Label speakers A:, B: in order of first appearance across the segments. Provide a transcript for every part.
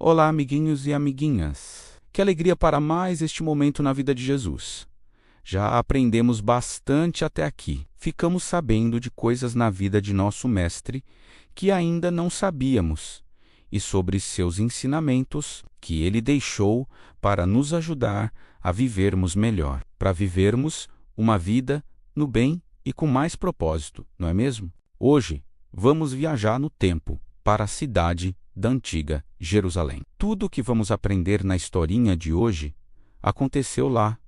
A: Olá, amiguinhos e amiguinhas. Que alegria para mais este momento na vida de Jesus. Já aprendemos bastante até aqui. Ficamos sabendo de coisas na vida de nosso Mestre que ainda não sabíamos e sobre seus ensinamentos que ele deixou para nos ajudar a vivermos melhor, para vivermos uma vida no bem e com mais propósito, não é mesmo? Hoje, vamos viajar no tempo para a cidade da antiga Jerusalém. Tudo o que vamos aprender na historinha de hoje aconteceu lá.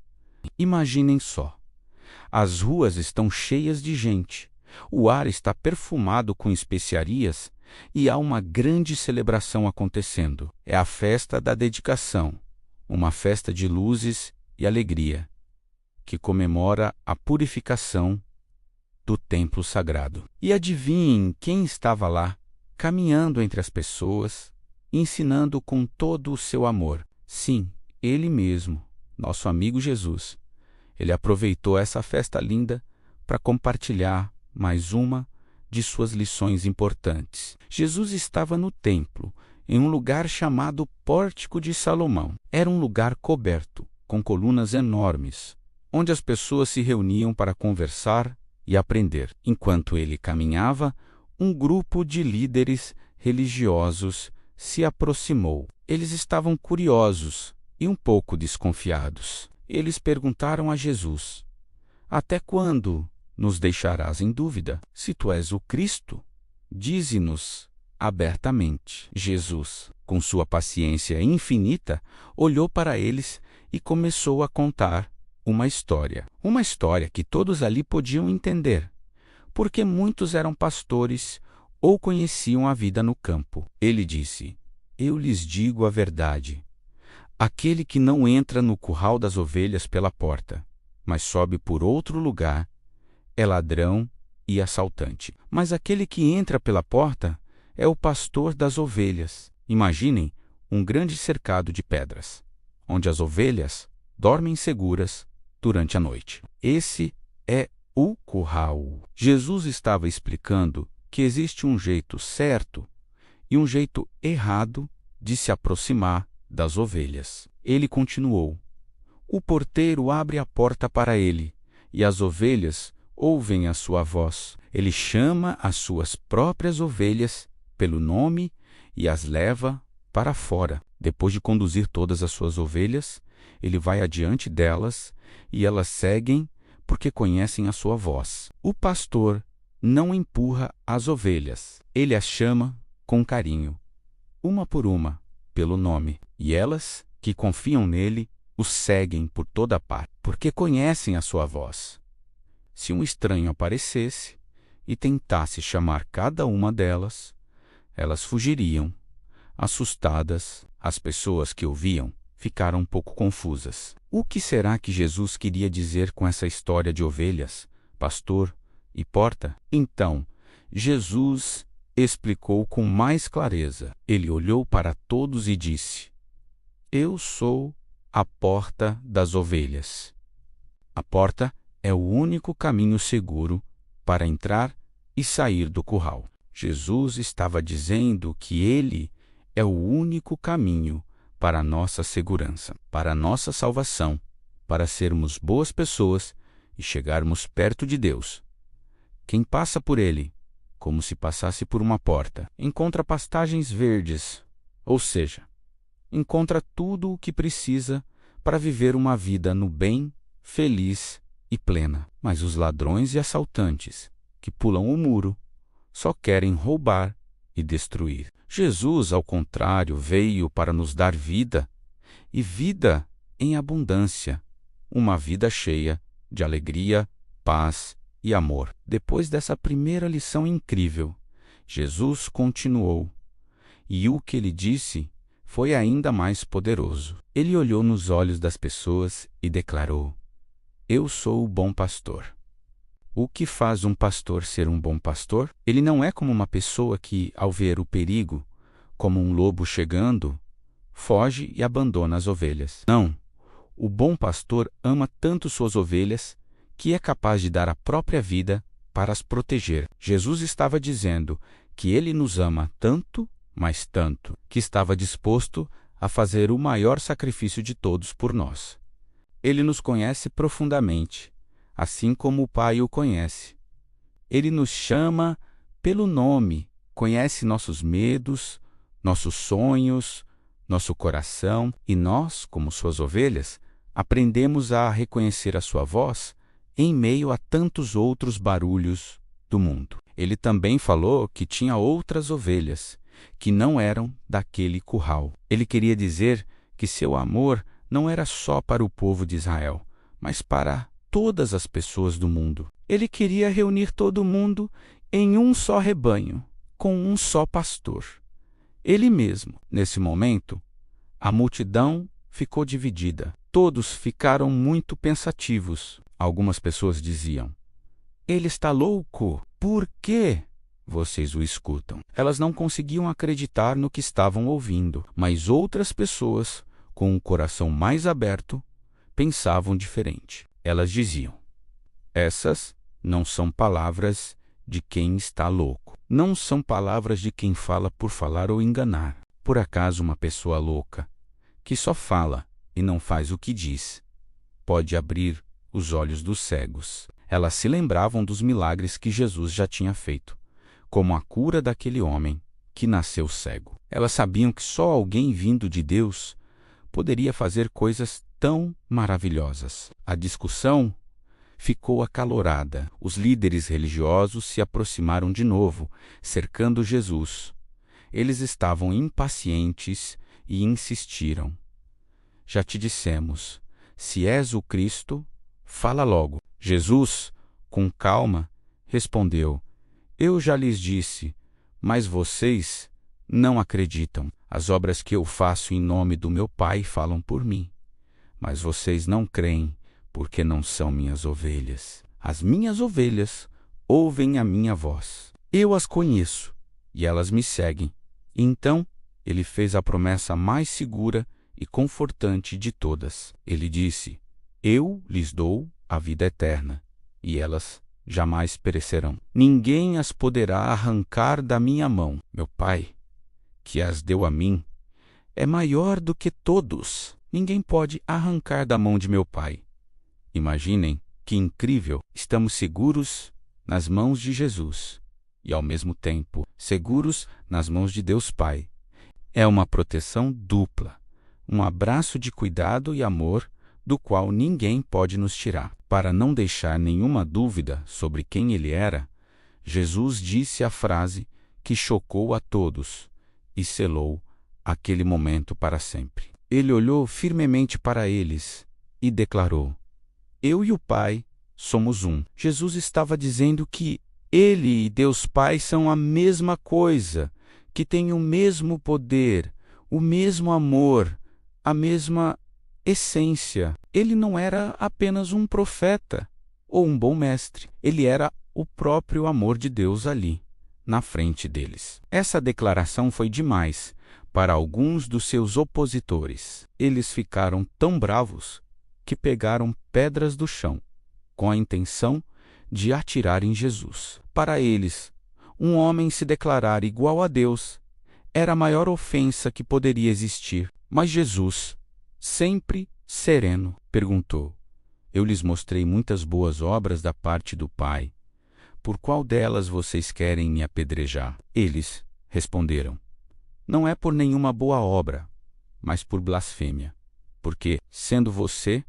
A: Imaginem só. As ruas estão cheias de gente, o ar está perfumado com especiarias e há uma grande celebração acontecendo. É a festa da dedicação, uma festa de luzes e alegria, que comemora a purificação do templo sagrado. E adivinhem quem estava lá, caminhando entre as pessoas, ensinando com todo o seu amor. Sim, ele mesmo, nosso amigo Jesus. Ele aproveitou essa festa linda para compartilhar mais uma de suas lições importantes. Jesus estava no templo, em um lugar chamado Pórtico de Salomão. Era um lugar coberto, com colunas enormes, onde as pessoas se reuniam para conversar e aprender. Enquanto ele caminhava, um grupo de líderes religiosos se aproximou. Eles estavam curiosos e um pouco desconfiados. Eles perguntaram a Jesus: "Até quando nos deixarás em dúvida? Se tu és o Cristo, dize-nos abertamente." Jesus, com sua paciência infinita, olhou para eles e começou a contar uma história. Uma história que todos ali podiam entender, porque muitos eram pastores ou conheciam a vida no campo. Ele disse: "Eu lhes digo a verdade. Aquele que não entra no curral das ovelhas pela porta, mas sobe por outro lugar, é ladrão e assaltante. Mas aquele que entra pela porta é o pastor das ovelhas." Imaginem um grande cercado de pedras, onde as ovelhas dormem seguras durante a noite. Esse é o curral. Jesus estava explicando que existe um jeito certo e um jeito errado de se aproximar das ovelhas. Ele continuou: "O porteiro abre a porta para ele, e as ovelhas ouvem a sua voz. Ele chama as suas próprias ovelhas pelo nome e as leva para fora. Depois de conduzir todas as suas ovelhas, ele vai adiante delas e elas seguem porque conhecem a sua voz. O pastor não empurra as ovelhas. Ele as chama com carinho, uma por uma, pelo nome, e elas, que confiam nele, o seguem por toda parte, porque conhecem a sua voz. Se um estranho aparecesse e tentasse chamar cada uma delas, elas fugiriam. Assustadas, as pessoas que ouviam ficaram um pouco confusas. O que será que Jesus queria dizer com essa história de ovelhas, pastor e porta? Então, Jesus explicou com mais clareza. Ele olhou para todos e disse: "Eu sou a porta das ovelhas." A porta é o único caminho seguro para entrar e sair do curral. Jesus estava dizendo que ele é o único caminho para a nossa segurança, para a nossa salvação, para sermos boas pessoas e chegarmos perto de Deus. Quem passa por ele, como se passasse por uma porta, encontra pastagens verdes, ou seja, encontra tudo o que precisa para viver uma vida no bem, feliz e plena. Mas os ladrões e assaltantes, que pulam o muro, só querem roubar e destruir. Jesus, ao contrário, veio para nos dar vida, e vida em abundância, uma vida cheia de alegria, paz e amor. Depois dessa primeira lição incrível, Jesus continuou, e o que ele disse foi ainda mais poderoso. Ele olhou nos olhos das pessoas e declarou: "Eu sou o bom pastor." O que faz um pastor ser um bom pastor? Ele não é como uma pessoa que, ao ver o perigo, como um lobo chegando, foge e abandona as ovelhas. Não. O bom pastor ama tanto suas ovelhas que é capaz de dar a própria vida para as proteger. Jesus estava dizendo que ele nos ama tanto, mas tanto que estava disposto a fazer o maior sacrifício de todos por nós. Ele nos conhece profundamente, assim como o Pai o conhece. Ele nos chama pelo nome, conhece nossos medos, nossos sonhos, nosso coração, e nós, como suas ovelhas, aprendemos a reconhecer a sua voz em meio a tantos outros barulhos do mundo. Ele também falou que tinha outras ovelhas, que não eram daquele curral. Ele queria dizer que seu amor não era só para o povo de Israel, mas para todas as pessoas do mundo. Ele queria reunir todo mundo em um só rebanho, com um só pastor. Ele mesmo. Nesse momento, a multidão ficou dividida. Todos ficaram muito pensativos. Algumas pessoas diziam: "Ele está louco. Por que vocês o escutam?" Elas não conseguiam acreditar no que estavam ouvindo, mas outras pessoas, com o coração mais aberto, pensavam diferente. Elas diziam: "Essas não são palavras de quem está louco. Não são palavras de quem fala por falar ou enganar. Por acaso uma pessoa louca, que só fala e não faz o que diz, pode abrir os olhos dos cegos?" Elas se lembravam dos milagres que Jesus já tinha feito, como a cura daquele homem que nasceu cego. Elas sabiam que só alguém vindo de Deus poderia fazer coisas tão maravilhosas. A discussão ficou acalorada. Os líderes religiosos se aproximaram de novo, cercando Jesus. Eles estavam impacientes e insistiram: "Já te dissemos, se és o Cristo, fala logo." Jesus, com calma, respondeu: "Eu já lhes disse, mas vocês não acreditam. As obras que eu faço em nome do meu Pai falam por mim. Mas vocês não creem, porque não são minhas ovelhas. As minhas ovelhas ouvem a minha voz. Eu as conheço, e elas me seguem." Então, ele fez a promessa mais segura e confortante de todas. Ele disse: "Eu lhes dou a vida eterna, e elas jamais perecerão. Ninguém as poderá arrancar da minha mão. Meu Pai, que as deu a mim, é maior do que todos. Ninguém pode arrancar da mão de meu Pai." Imaginem que incrível! Estamos seguros nas mãos de Jesus e, ao mesmo tempo, seguros nas mãos de Deus Pai. É uma proteção dupla, um abraço de cuidado e amor do qual ninguém pode nos tirar. Para não deixar nenhuma dúvida sobre quem ele era, Jesus disse a frase que chocou a todos e selou aquele momento para sempre. Ele olhou firmemente para eles e declarou: "Eu e o Pai somos um." Jesus estava dizendo que ele e Deus Pai são a mesma coisa, que têm o mesmo poder, o mesmo amor, a mesma essência. Ele não era apenas um profeta ou um bom mestre. Ele era o próprio amor de Deus ali, na frente deles. Essa declaração foi demais para alguns dos seus opositores. Eles ficaram tão bravos que pegaram pedras do chão, com a intenção de atirar em Jesus. Para eles, um homem se declarar igual a Deus era a maior ofensa que poderia existir. Mas Jesus, sempre sereno, perguntou: "Eu lhes mostrei muitas boas obras da parte do Pai. Por qual delas vocês querem me apedrejar?" Eles responderam: "Não é por nenhuma boa obra, mas por blasfêmia. Porque, sendo você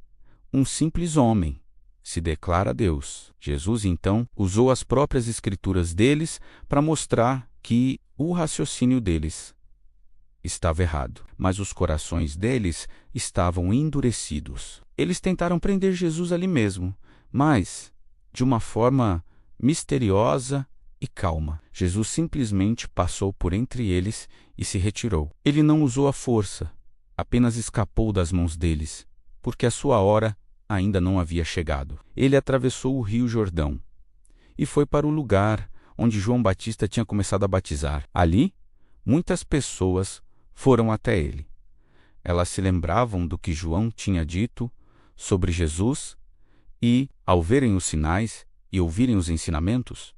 A: um simples homem, se declara Deus." Jesus, então, usou as próprias escrituras deles para mostrar que o raciocínio deles estava errado, mas os corações deles estavam endurecidos. Eles tentaram prender Jesus ali mesmo, mas de uma forma misteriosa e calma. Jesus simplesmente passou por entre eles e se retirou. Ele não usou a força, apenas escapou das mãos deles, porque a sua hora ainda não havia chegado. Ele atravessou o rio Jordão e foi para o lugar onde João Batista tinha começado a batizar. Ali, muitas pessoas foram até ele. Elas se lembravam do que João tinha dito sobre Jesus e, ao verem os sinais e ouvirem os ensinamentos,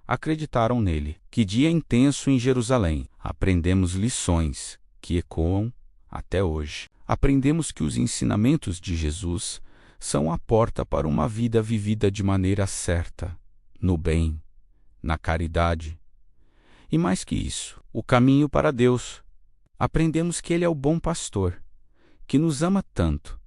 A: acreditaram nele. Que dia intenso em Jerusalém! Aprendemos lições que ecoam até hoje. Aprendemos que os ensinamentos de Jesus são a porta para uma vida vivida de maneira certa, no bem, na caridade. E mais que isso, o caminho para Deus. Aprendemos que Ele é o bom pastor, que nos ama tanto,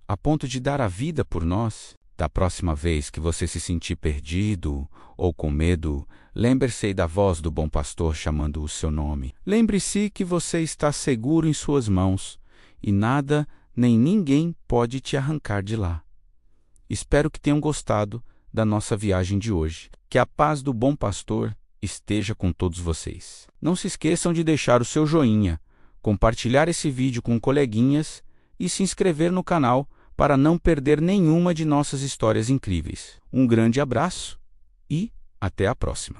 A: a ponto de dar a vida por nós. Da próxima vez que você se sentir perdido ou com medo, lembre-se da voz do bom pastor chamando o seu nome. Lembre-se que você está seguro em suas mãos e nada nem ninguém pode te arrancar de lá. Espero que tenham gostado da nossa viagem de hoje. Que a paz do bom pastor esteja com todos vocês. Não se esqueçam de deixar o seu joinha, compartilhar esse vídeo com coleguinhas e se inscrever no canal para não perder nenhuma de nossas histórias incríveis. Um grande abraço e até a próxima!